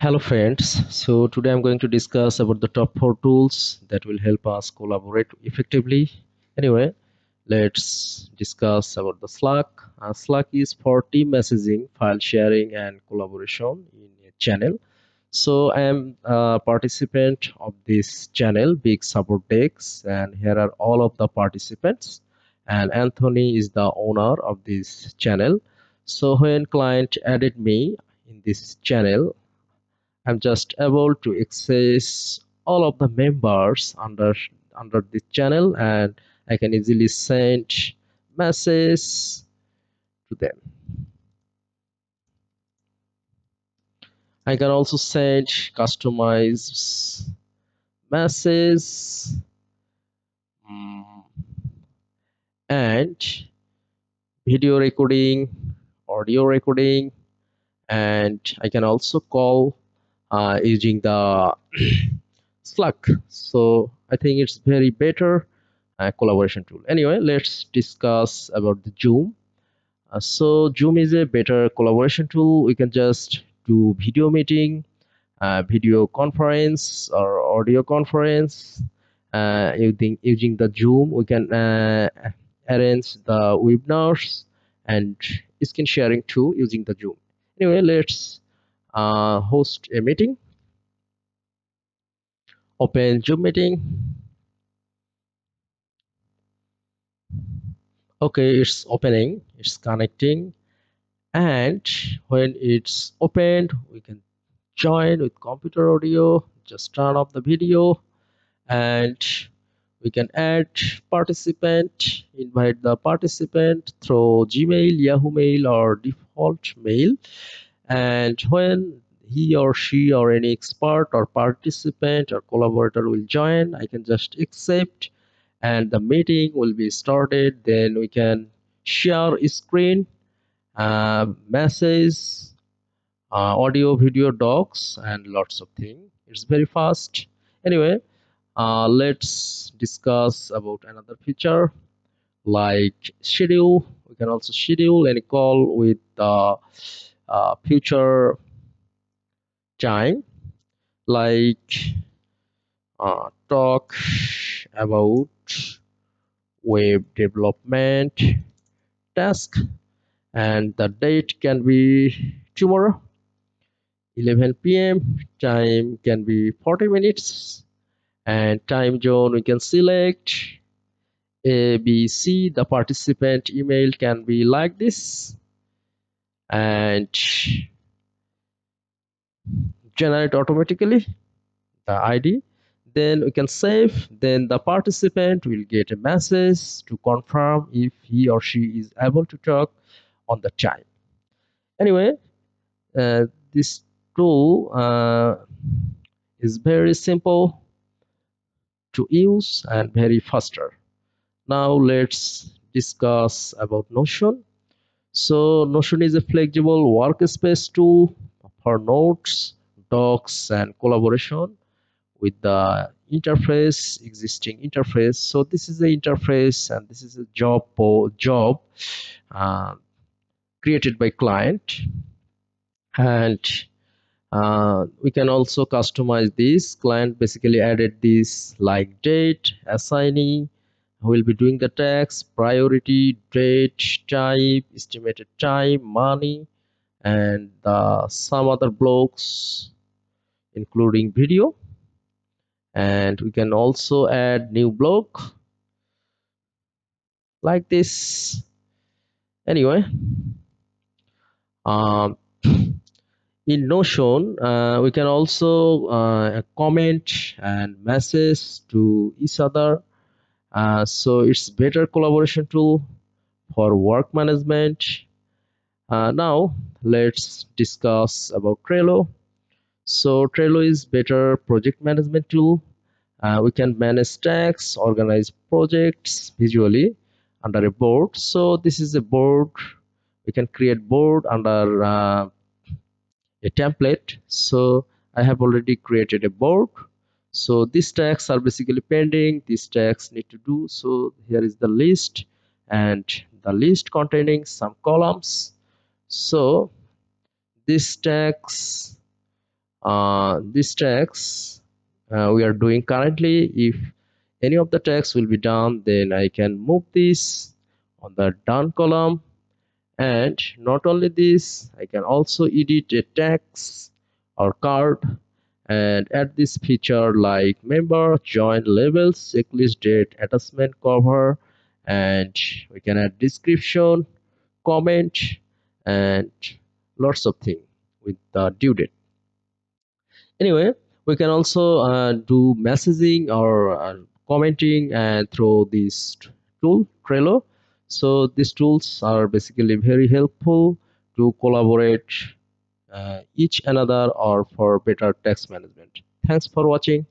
Hello friends, so today I'm going to discuss about the top 4 tools that will help us collaborate effectively. Anyway, let's discuss about the Slack. Slack is for team messaging, file sharing and collaboration in a channel. So I am a participant of this channel, Big Support Decks, and here are all of the participants. And Anthony is the owner of this channel. So when client added me in this channel, I'm just able to access all of the members under this channel, and I can easily send messages to them. I can also send customized messages, mm, and video recording, audio recording, and I can also call using the Slack. So I think it's very better collaboration tool. Anyway, let's discuss about the Zoom. So Zoom is a better collaboration tool. We can just do video meeting, video conference or audio conference. Using the Zoom, we can arrange the webinars and screen sharing too using the Zoom. Anyway, let's host a meeting. Open Zoom meeting. Okay, it's opening, it's connecting, and when it's opened, we can join with computer audio. Just turn off the video, and we can add participant, invite the participant through Gmail, Yahoo Mail, or default mail. And when he or she or any expert or participant or collaborator will join, I can just accept and the meeting will be started. Then we can share screen, message, audio, video, docs, and lots of things. It's very fast. Anyway, let's discuss about another feature like schedule. We can also schedule any call with future time, like talk about web development task, and the date can be tomorrow 11 p.m. Time can be 40 minutes, and time zone we can select A, B, C. The participant email can be like this, and generate automatically the ID. Then we can save. Then the participant will get a message to confirm if he or she is able to talk on the time. Anyway, this tool is very simple to use and very faster. Now let's discuss about Notion. So Notion is a flexible workspace tool for notes, docs, and collaboration with the interface, existing interface. So this is the interface, and this is a job uh, created by client, and we can also customize this. Client basically added this like date, assignee who will be doing the tax, priority, date, type, estimated time, money, and some other blocks including video. And we can also add new block like this. Anyway, um, in Notion, we can also comment and message to each other. So it's better collaboration tool for work management. Now let's discuss about Trello. So Trello is better project management tool. We can manage tasks, organize projects visually under a board. So this is a board. We can create board under a template. So I have already created a board. So these tasks are basically pending. These tasks need to do. So here is the list, and the list containing some columns. So these tasks These tasks we are doing currently, if any of the tasks will be done, then I can move this on the done column. And not only this, I can also edit a text or card and add this feature like member, join, labels, checklist, date, attachment, cover, and we can add description, comment, and lots of things with the due date. Anyway, we can also do messaging or commenting and through this tool Trello. So these tools are basically very helpful to collaborate each another or for better text management. Thanks for watching.